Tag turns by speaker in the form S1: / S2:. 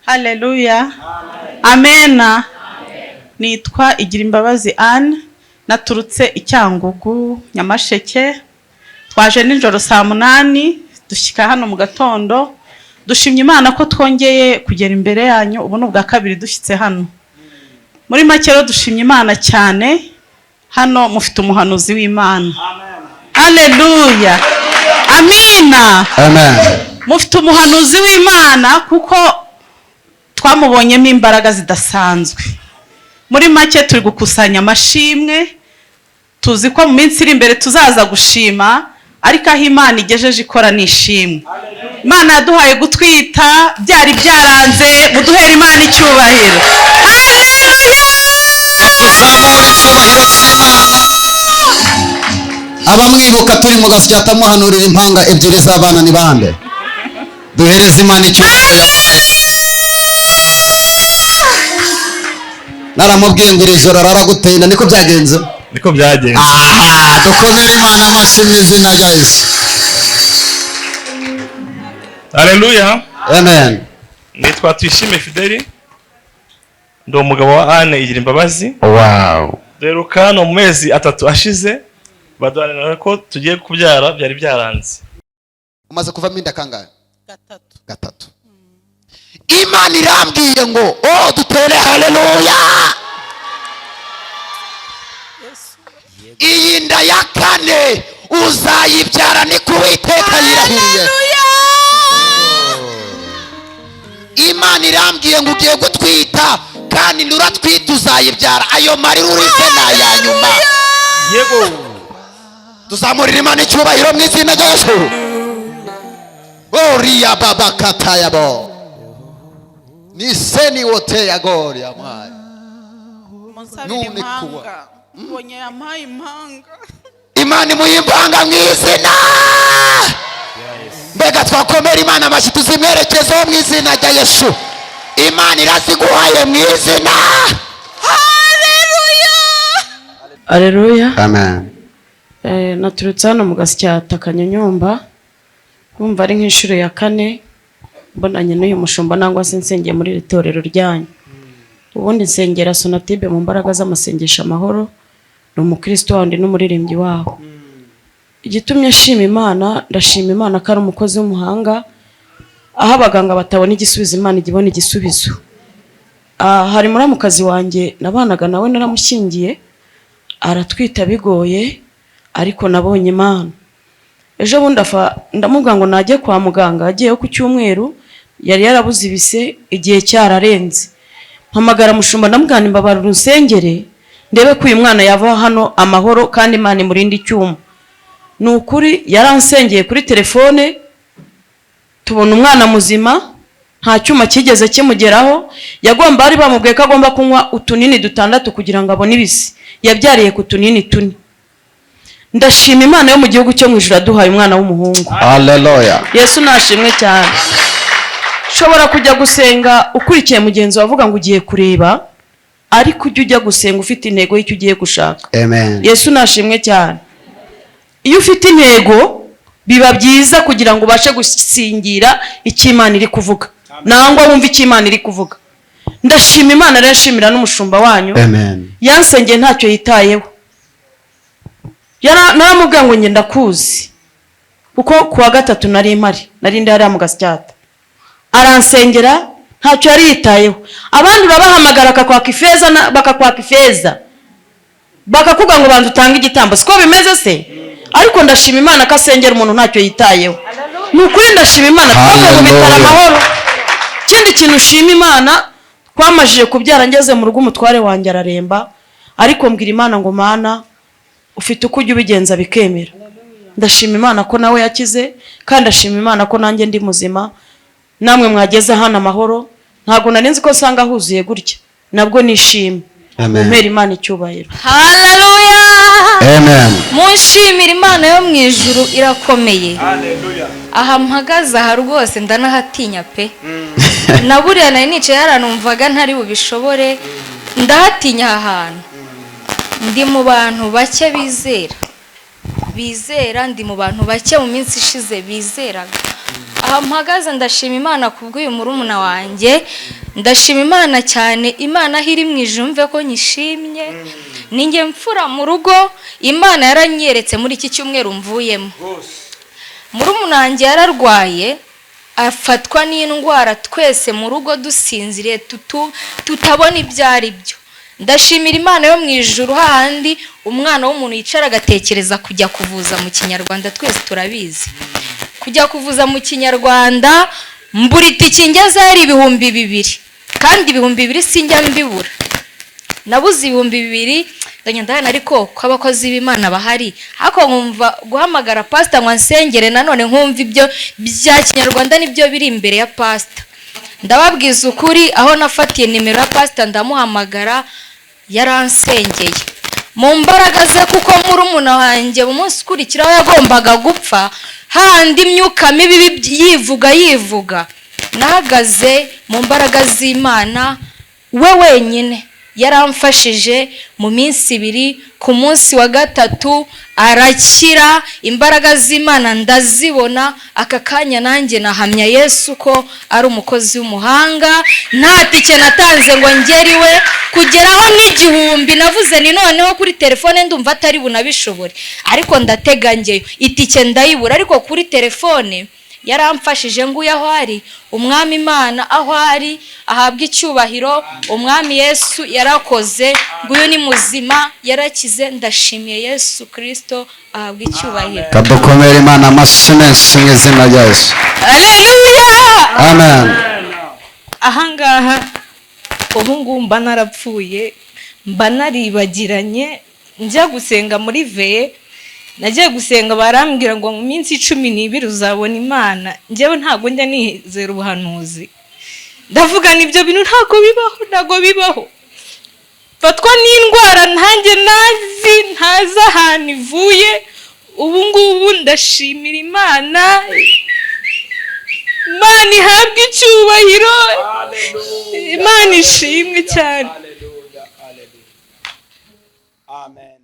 S1: Haleluya. Amena. Nitwa Igirimbabazi Anne, naturutse Icyangugu Nyamasheke. Twaje nijoro saa 8 dushyika hano mu gatondo. Dushimye Imana ko twongeye kugera imbere yanyu, ubu n'ubwa kabiri dushyitse hano. Muri make rero dushimye Imana cyane. Hano mufite umuhanuzi w'Imana. Haleluya. Amina.
S2: Amen.
S1: Mufite umuhanuzi w'Imana kuko twamubonyemo imbaraga zidasanzwe. Muri make turi gukusanya amashimwe, tuzi ko mu minsi iri imbere tuzaza gushima, ariko aho Imana igejeje ikora nishimwe. Imana yaduhaye gutwita, byari byaranze, muduhere Imana icyubahiro.
S2: Tuzamure icyubahiro cy'Imana. Abamwibuka turi mu gasyata muhanurira impanga ebyiri z'abana ni bande? Duhereze Imana icyubahiro yamuhaye. Naramubwiye ngo iri joro araragutenda, niko byagenze?
S3: Niko byagenze.
S2: Dukomere Imana amashyi mu izina rya Yesu.
S3: Haleluya.
S2: Amen.
S3: Nitwa Tuyishime Fideli, ndi umugabo wa Anne Igirimbabazi.
S2: Wow.
S3: Deruka hano mu mezi 3 ashize baduhanira ko tugiye kubyara, byari byaranze.
S2: Umaze kuvamo inda kangahe? Gatatu.
S4: Imana irambwiye ngo dutere haleluya. Iyi nda ya kane uzayibyara ni ku Uwiteka yirahiriye. Imana irambwiye ngo ugiye gutwita kandi nuratwita uzayibyara. Ayo marira urize n'aya nyuma.
S3: Yego.
S4: Tuzamurira Imana icyubahiro mu izina rya Yesu. Oriya baba katayabo. Niseni wote ya gori ya mwaya.
S1: Nune kuwa. Mbonye yampaye impanga.
S4: Imana muyimpanga mu izina. Mbega twakomera Imana amashyi tuzimwerekezeho mu izina rya Yesu. Imana iraziguhaye mu izina.
S1: Haleluya.
S2: Amen.
S1: Naturutse hano mu gasyata Kanyonyomba. Kumva ari nk'inshuro ya 4 mbonanye n'uyu mushumba nangwa se nsengeye muri itorero ryanyu. Ubundi nsengera Sonatibe mu mbaraga z'amasengesho amahoro, ni umukristo wandi n'umuririmbyi waho. Igitumye shima Imana, ndashima Imana ko ari umukozi w'umuhanga, aho abaganga batabona igisubizo Imana igibona igisubizo. Hari muri mukazi wanjye nabanaga nawe naramushyingiye, aratwita bigoye, ariko nabonye Imana. Ejo bundi ndamubwira ngo najye kwa muganga, agiye ku cyumweru, yari yarabuze ibise igihe cyararenze. Mpamagara mushumba ndamubwira imbabara urusengere ndebe ko uyu mwana yava hano amahoro kandi Imana imurinde icyuma. Nukuri yaransengeye kuri telefone, tubona umwana muzima, nta cyuma kigeze kimugeraho. Yagomba ari bamubwiye ko agomba kunywa utunini 6 kugira ngo abone ibisi, yabyariye ku tunini 4. Ndashima Imana yo mu gihugu cyo mu ijuru aduhaye umwana w'umuhungu.
S2: Haleluya.
S1: Yesu nashimwe cyane. Shobora kujya gusenga ukurikiye mugenzi wavuga ngo ugiye kureba, ariko ujya gusenga ufite intego y'icyo ugiye gushaka.
S2: Amen.
S1: Yesu nashimwe cyane. Iyo ufite intego biba byiza kugira ngo ubashe gusingira icyo Imana iri kuvuga, nangwa wumva icyo Imana iri kuvuga. Ndashima Imana rero nshimira n'umushumba wanyu.
S2: Amen.
S1: Yansengeye ntacyo yitayeho. Naramubwira ngo ngenda kuzi kuko kuwa 3 nari impari, nari ndi hariya mu gasyata. Aransengera ntacyo yari yitayeho. Abandi babahamagara akakwaka ifeza, bakakwaka ifeza, bakakuga ngo bantu utanga igitambo, siko bimeze se? Ariko ndashima Imana ko asengera umuntu ntacyo yitayeho. Nukuri ndashima Imana twava mu bitara amahoro. Kindi kintu ushima Imana, twamajije kubyara ngeze mu rugo umutware wanjye araremba, ariko mbwira Imana ngo Mana ufite uko ujya ubigenza bikemera. Ndashima Imana ko nawe yakize, kandi ndashima Imana ko nanjye ndi muzima, namwe mwageze hano amahoro. Ntago narinzi ko sanga huzuye gutya, nabwo nishimye. Umera Imana icyubahiro.
S5: Haleluya.
S2: Amen.
S5: Munshimira Imana yo mu ijuru irakomeye.
S3: Haleluya.
S5: Aha mpagaze aha rwose ndanahatinya pe. Naburiya nari nicaye haranumvaga ntari bubishobore, ndahatinya aha hantu. Ndi mu bantu bake bizera, ndi mu bantu bake mu minsi ishize bizeraga. aha mpagaze ndashima Imana kubw'uyu murumuna wanjye, ndashima Imana cyane. Imana aho iri mu ijuru mve ko nyishimye. Ninjye mfura mu rugo, Imana yaranyeretse muri iki cyumweru mvuyemo. Murumuna wanjye yararwaye, afatwa n'indwara, twese mu rugo dusinziriye tutabona ibyo ari byo. Ndashimira Imana yo mu ijuru, hahandi umwana w'umuntu yicara agatekereza kujya kuvuza mu Kinyarwanda, twese turabizi kujya kuvuza mu Kinyarwanda. Mbura itike ngeze ari 2,000, kandi 2,000 sinjya mbibura. Nabuze 2,000 ndagenda ariko ko abakozi b'Imana bahari, ako nkumva guhamagara pastor ngo nsengere, nanone nkumva ibyo bya Kinyarwanda nibyo biri imbere ya pastor. Ndababwiza ukuri, aho nafatiye nimero ya pastor ndamuhamagara, yaransengeye mu mbaraga ze, kuko murumuna wanjye mu munsi ukurikiraho yagombaga gupfa, handi imyuka mibi yivuga. Nahagaze mu mbaraga z'Imana, we wenyine yaramfashije mu minsi 2. Ku munsi wa 3 arakira, imbaraga z'Imana ndazibona. Aka kanya nanjye nahamya Yesu ko ari umukozi w'umuhanga. Nta tike natanze ngo ngeriwe, kugeraho n'1,000 navuze ni noneho kuri telefone ndumva atari bunabishobore, ariko ndatega ngeyo itike ndayibura, ariko kuri telefone yaramfashije. Nguye aho ari, umwami Imana aho ari ahabwa icyubahiro. Umwami Yesu yarakoze, nguyu ni muzima, yarakize. Ndashimiye Yesu Kristo, ahabwa icyubahiro.
S2: Kadukomere Imana amashyi menshi mu izina rya Yesu.
S5: Haleluya,
S2: Amen.
S6: Ahangaha ubu ngubu mba narapfuye, mba naribagiranye. Njya gusenga muri veye, nagiye gusenga barambwira ngo mu minsi 12 uzabona Imana. Njyewe ntago njya nizera ubuhanuzi, ndavuga nibyo bintu ntago bibaho. Fatwa n'indwara ntanjye ntazi ahantu ivuye. Ubu ngubu ndashimira Imana, Imana ihabwa icyubahiro, Imana ishimwe cyane.
S4: Amen.